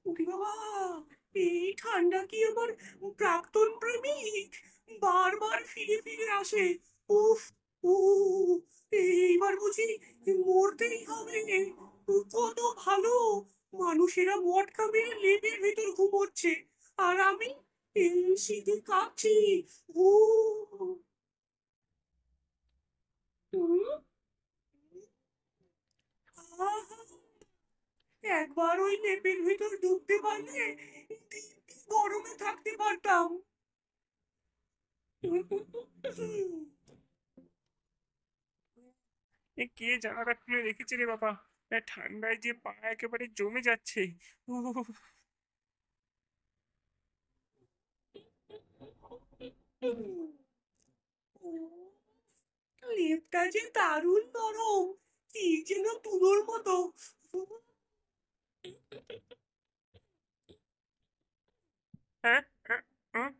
ওরে বাবা, এই ঠান্ডা কি আমার প্রাক্তন প্রেমিক? বারবার ফিরে ফিরে আসে। উফ। ও, এইবার বুঝি মরতেই হবে। কত ভালো, মানুষেরা মটকা মেরে লেপের ভেতর ঘুমোচ্ছে, আর আমি এই শীতে কাঁপছি। ও, উম, আহা, একবার ওই লেপের ভিতর ঢুকতে পারলে দিব্যি গরমে থাকতে পারতাম। কে জানালা খুলে রেখেছে রে বাবা? ঠান্ডায় যে পা একেবারে জমে যাচ্ছে। উহ, লেপটা যে দারুণ নরম, কি যেন তুলোর মতো। হ্যাঁ, হ্যাঁ, হ্যাঁ,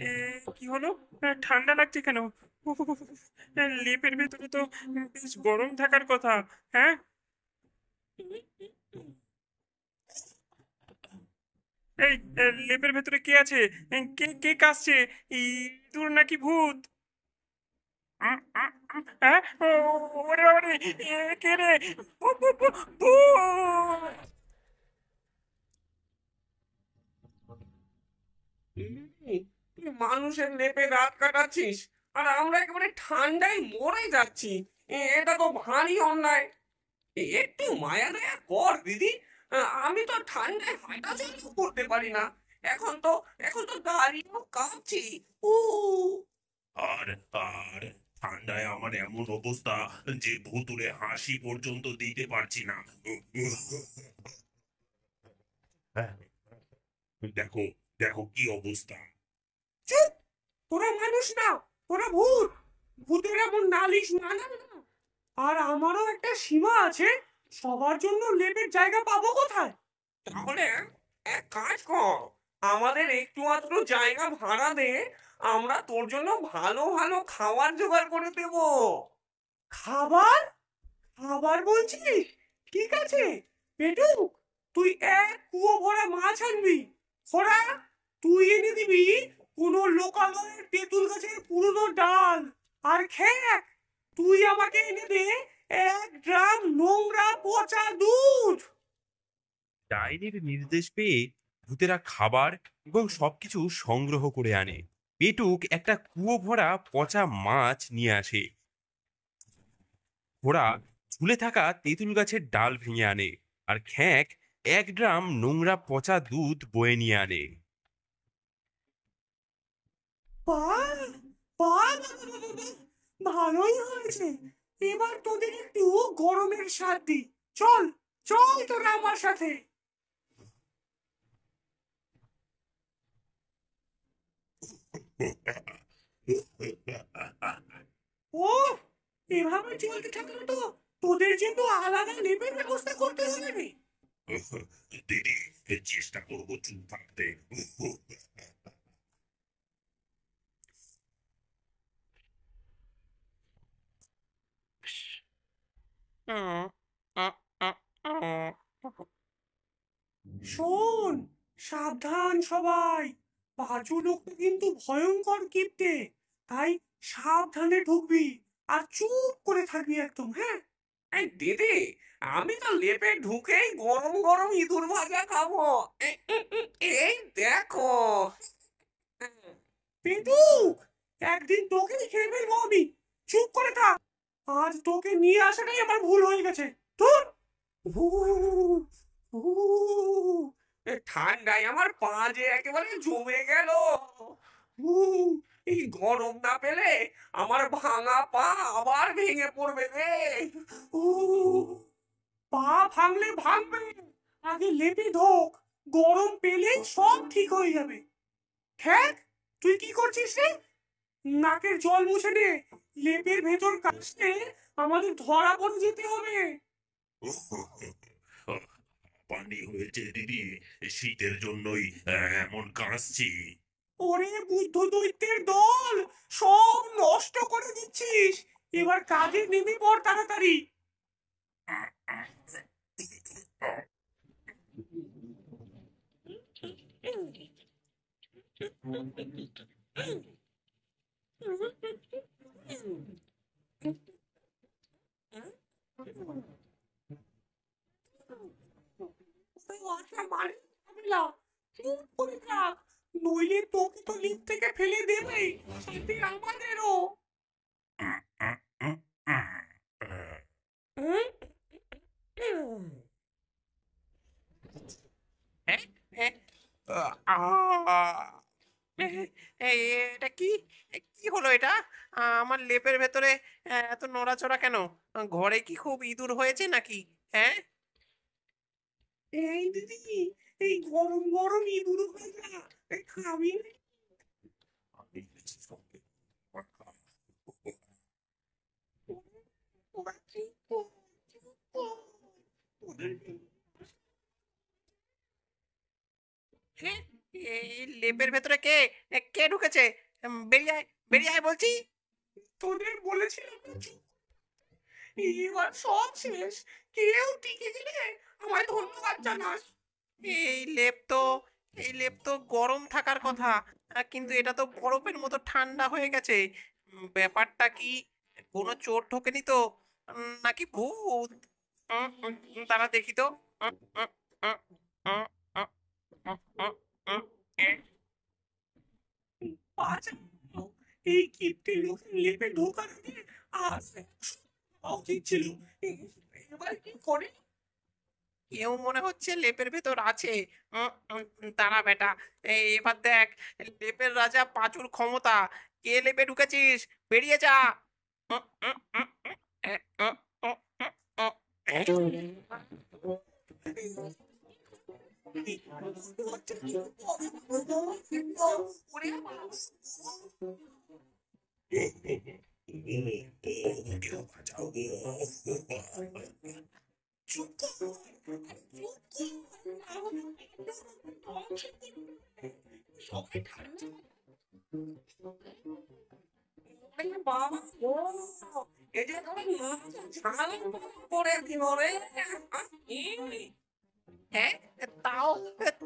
এ, কি হলো? ঠান্ডা লাগছে কেন? উহ, লেপের ভেতরে তো বেশ গরম থাকার কথা। হ্যাঁ, এই লেপের ভেতরে কে আছে? কে কে কাশছে? ইঁদুর নাকি ভূত? হ্যাঁ, ওরে বাবারে, কে রে? ভূত! তুই মানুষের লেপে রাত কাটাচ্ছিস, আর আমরা একেবারে ঠান্ডায় মরে যাচ্ছি। এটা তো ভারী অন্যায়। একটু মায়া দয়া কর দিদি। আমি তো ঠান্ডায় হাঁটাচলাও করতে পারি না। এখন তো এখন তো দাঁড়িয়েও কাঁপছি। ও, আর আর ঠান্ডায় আমার এমন অবস্থা যে ভুতুড়ে হাসি পর্যন্ত দিতে পারছি না। দেখো, দেখো কি অবস্থা। চুপ! তোরা মানুষ না, তোরা ভূত। ভূতের এমন নালিশ মানান না। আর আমারও একটা সীমা আছে, সবার জন্য লেপের জায়গা পাবো কোথায়? তাহলে এক কাজ কর, আমাদের একটু আধটু জায়গা ভাড়া দে। আমরা তোর জন্য ভালো ভালো খাবার জোগাড় করে দেবো। খাবার? খাবার বলছিস? ঠিক আছে, পেটু, তুই এক কুয়ো ভরা মাছ আনবি। খোড়া, তুই এনে দিবি কোনো লোকালয়ের তেঁতুল গাছের পুরনো ডাল। আর খেক, তুই আমাকে এনে দে 1 ড্রাম নোংরা পচা দুধ। ডাইনির নির্দেশ পেয়ে ভূতেরা খাবার এবং সবকিছু সংগ্রহ করে আনে। পেটুক একটা কুয়ো ভরা পচা মাছ নিয়ে আসে। ঘোড়া ঝুলে থাকা তেঁতুল গাছের ডাল ভেঙে আনে। আর খ্যাঁক 1 ড্রাম নোংরা পচা দুধ বয়ে নিয়ে আনে। বাহ, বাহ, বাহ, বাহ, বাহ, বাহ, ভালোই হয়েছে। এবার তোদের একটু গরমের স্বাদ দি। চল, চল তোরা আমার সাথে। ও, এভাবে চলতে থাকলে তো তোদের জন্য আলাদা লেপের ব্যবস্থা করতে হবে। দিদি, চেষ্টা করবো চুপ থাকতে। শোন, সাবধান সবাই, পাঁচু লোকটা কিন্তু ভয়ঙ্কর কিপ্টে, তাই সাবধানে ঢুকবি আর চুপ করে থাকবি একদম, হ্যাঁ? এই দিদি, আমি তো লেপে ঢুকেই গরম গরম ইঁদুর ভাজা খাবো। এই দেখো। পেটুক, একদিন তোকেই খেয়ে ফেলবো আমি। চুপ করে থাক, আজ তোকে নিয়ে আসাটাই আমার ভুল হয়ে গেছে। তোর ঠান্ডায় আমার পা যে একেবারে জমে গেল। এই গরম না পেলে আমার ভাঙা পা আবার ভেঙে পড়বে রে। পা ভাঙলে ভাঙবে, আগে লেপে ঢোক, গরম পেলেই সব ঠিক হয়ে যাবে। ঠেক, তুই কি করছিস রে? নাকের জল মুছে নে, লেপের ভেতর কাশলে আমাদের ধরা পড়ে যেতে হবে। পানি হয়েছে দিদি, শীতের জন্যই এমন কাশছি। ওরে বুদ্ধ দৈত্যের দল, সব নষ্ট করে দিচ্ছিস। এবার কাজে নেমে পড় তাড়াতাড়ি। চুপ করে থাক, নইলে তোকে তো লিফট থেকে ফেলে দেবে, সাথে আমাদেরও। এটা কি কি হলো এটা? আমার লেপের ভেতরে এত নড়াচড়া কেন? ঘরে কি খুব ইঁদুর হয়েছে নাকি? হ্যাঁ, এই দিদি, এই গরম গরম ইঁদুর ভাজা খাবি? হ্যাঁ, এই লেপের ভেতরে কে কে ঢুকেছে? বেরিয়ে আয়, বেরিয়ে আয় বলছি। তোদের বলেছিলাম না চুপ। এবার সব শেষ, কেউ টিকে গেলে আমায় ধন্যবাদ জানাস। এই লেপ তো এই লেপ তো গরম থাকার কথা, কিন্তু এটা তো বরফের মতো ঠান্ডা হয়ে গেছে। ব্যাপারটা কি? কোনো চোর ঢোকেনি তো? নাকি ভূত? তারা দেখি তো। উম, উম, উম, উম, উম, উম, উম, উম, উম। বাঁচাও, এই কিপ্টে লোকের লেপে ঢোকার আগে আর হওয়া উচিত ছিল। এবার কি করে? কেউ মনে হচ্ছে লেপের ভেতর আছে। দাঁড়া বেটা, এবার দেখ লেপের রাজা পাঁচুর ক্ষমতা। কে লেপে ঢুকেছিস? বেরিয়ে যা। উম, উম, উম, উম, এ, উম, উম, উম, উম। ওরে বাবা! চুপ কর, চুপ কর। সবাই ঠান্ডা। ওরে বাবা গো! এই যে তোর মাথা ঝাল করে দিল রে। হ্যাঁ, তাও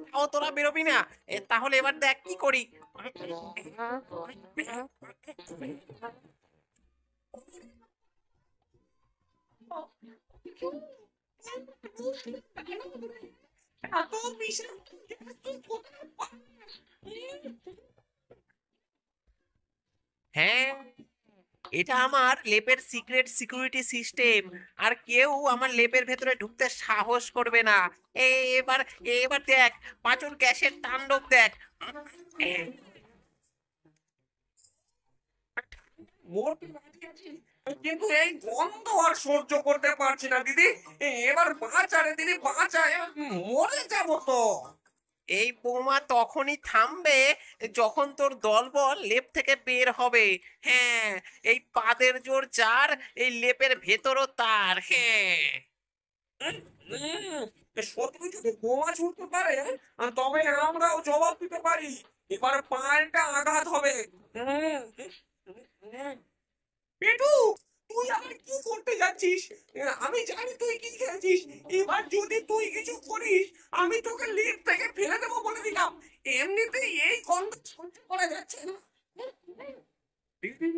তাও তোরা বেরোবি না? তাহলে এবার দেখ কি করি। এত বিষাক্ত গ্যাস তুই কোথায় পাস? হ্যাঁ, এটা আমার লেপের সিক্রেট সিকিউরিটি সিস্টেম। আর কেউ আমার লেপের ভেতরে ঢুকতে সাহস করবে না। এবার এবার দেখ পাঁচুর গ্যাসের তাণ্ডব দেখ। মরতে রাজি আছি, কিন্তু এই গন্ধ আর সহ্য করতে পারছি না দিদি। এবার বাঁচা রে দিদি, বাঁচা, এবার মরে যাবো তো। এই বোমা তখনই থামবে যখন তোর দলবল লেপ থেকে বের হবে। হ্যাঁ, এই পাদের জোর যার, এই লেপের ভেতরও তার। হ্যাঁ, উম, শত্রু যদি বোমা ছুটতে পারে, তবে আমরাও জবাব দিতে পারি। এবার পাল্টা আঘাত হবে। উম, উম, পেটু, তুই আবার কি করতে যাচ্ছিস? আমি জানি তুই কি খেয়েছিস। এবার যদি তুই কিছু করিস, আমি তোকে লিফট থেকে ফেলে দেবো বলে দিলাম। এমনিতেই এই গন্ধ সহ্য করা যাচ্ছে না। দিদি,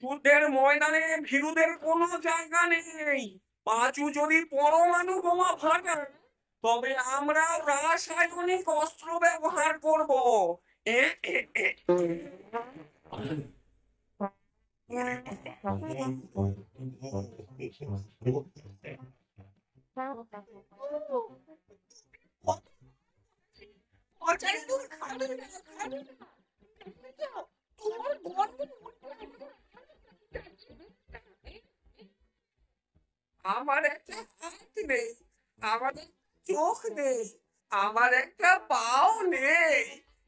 যুদ্ধের ময়দানে ভীরুদের কোনো জায়গা নেই। পাঁচু যদি পরমাণু বোমা ফাটায়, তবে আমরা রাসায়নিক অস্ত্র ব্যবহার করব। এ, এ, এ। অচাই তোর খাবে না, খাবে না। যাও, তোমার গন্ধ আমার একটা হাত নেই, আমার একটা চোখ নেই, আমার একটা পাও নেই।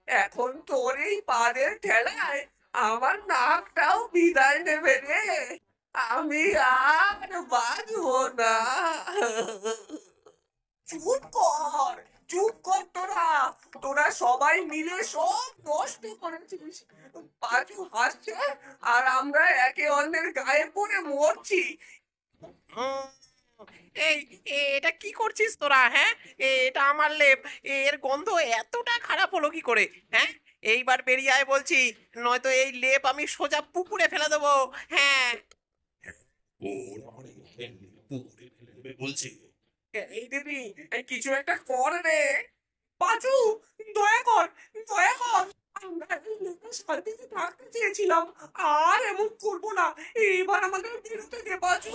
এখন তোর এই পাদের ঠেলায় আমার নাকটাও বিদায় নেবে রে। আমি আর বাঁচবো না। চুপ কর, চুপ কর তোরা, তোরা সবাই মিলে সব নষ্ট করেছিস। পাঁচু হাসছে আর আমরা একে অন্যের গায়ে পড়ে মরছি। উম, এই এটা কি করছিস তোরা? হ্যাঁ, এটা আমার লেপ। এর গন্ধ এতটা খারাপ হলো কি করে? হ্যাঁ, এইবার বেরিয়ে আয় বলছি, নয়তো এই লেপ আমি সোজা পুকুরে ফেলে দেবো। হ্যাঁ। ওর আমার পুকুরে ফেলে দেবে বলছে। এই দিদি, এই কিছু একটা কর রে। পাঁচু, দয়া কর, দয়া কর। আমরা এই লেপের শান্তিতে থাকতে চেয়েছিলাম, আর এমন করবো না। এবার আমাদের বেরোতে দে পাঁচু।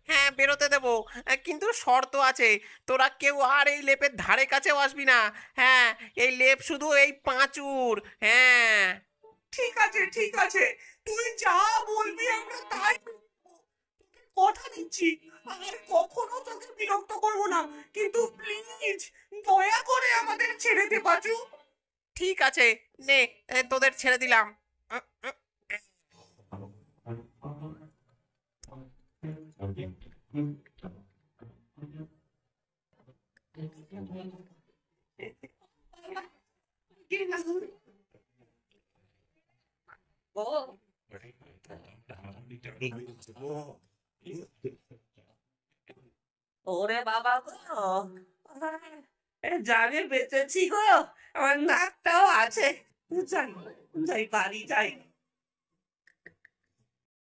হ্যাঁ, বেরোতে দেবো, কিন্তু শর্ত আছে। তোরা কেউ আর এই লেপের ধারে কাছেও আসবি না। হ্যাঁ, এই লেপ শুধু এই পাঁচুর। হ্যাঁ। ঠিক আছে, ঠিক আছে, তুই যা বলবি আমরা তাই করবো। তোকে কথা দিচ্ছি, আর কখনো তোকে বিরক্ত করবো না। কিন্তু প্লিজ দয়া করে আমাদের ছেড়ে দে পাঁচু। ঠিক আছে, নে, তোদের ছেড়ে দিলাম। ওরে বাবা গো, জানে বেঁচেছি গো, আমার নাকটাও আছে। যাই, যাই বাড়ি যাই।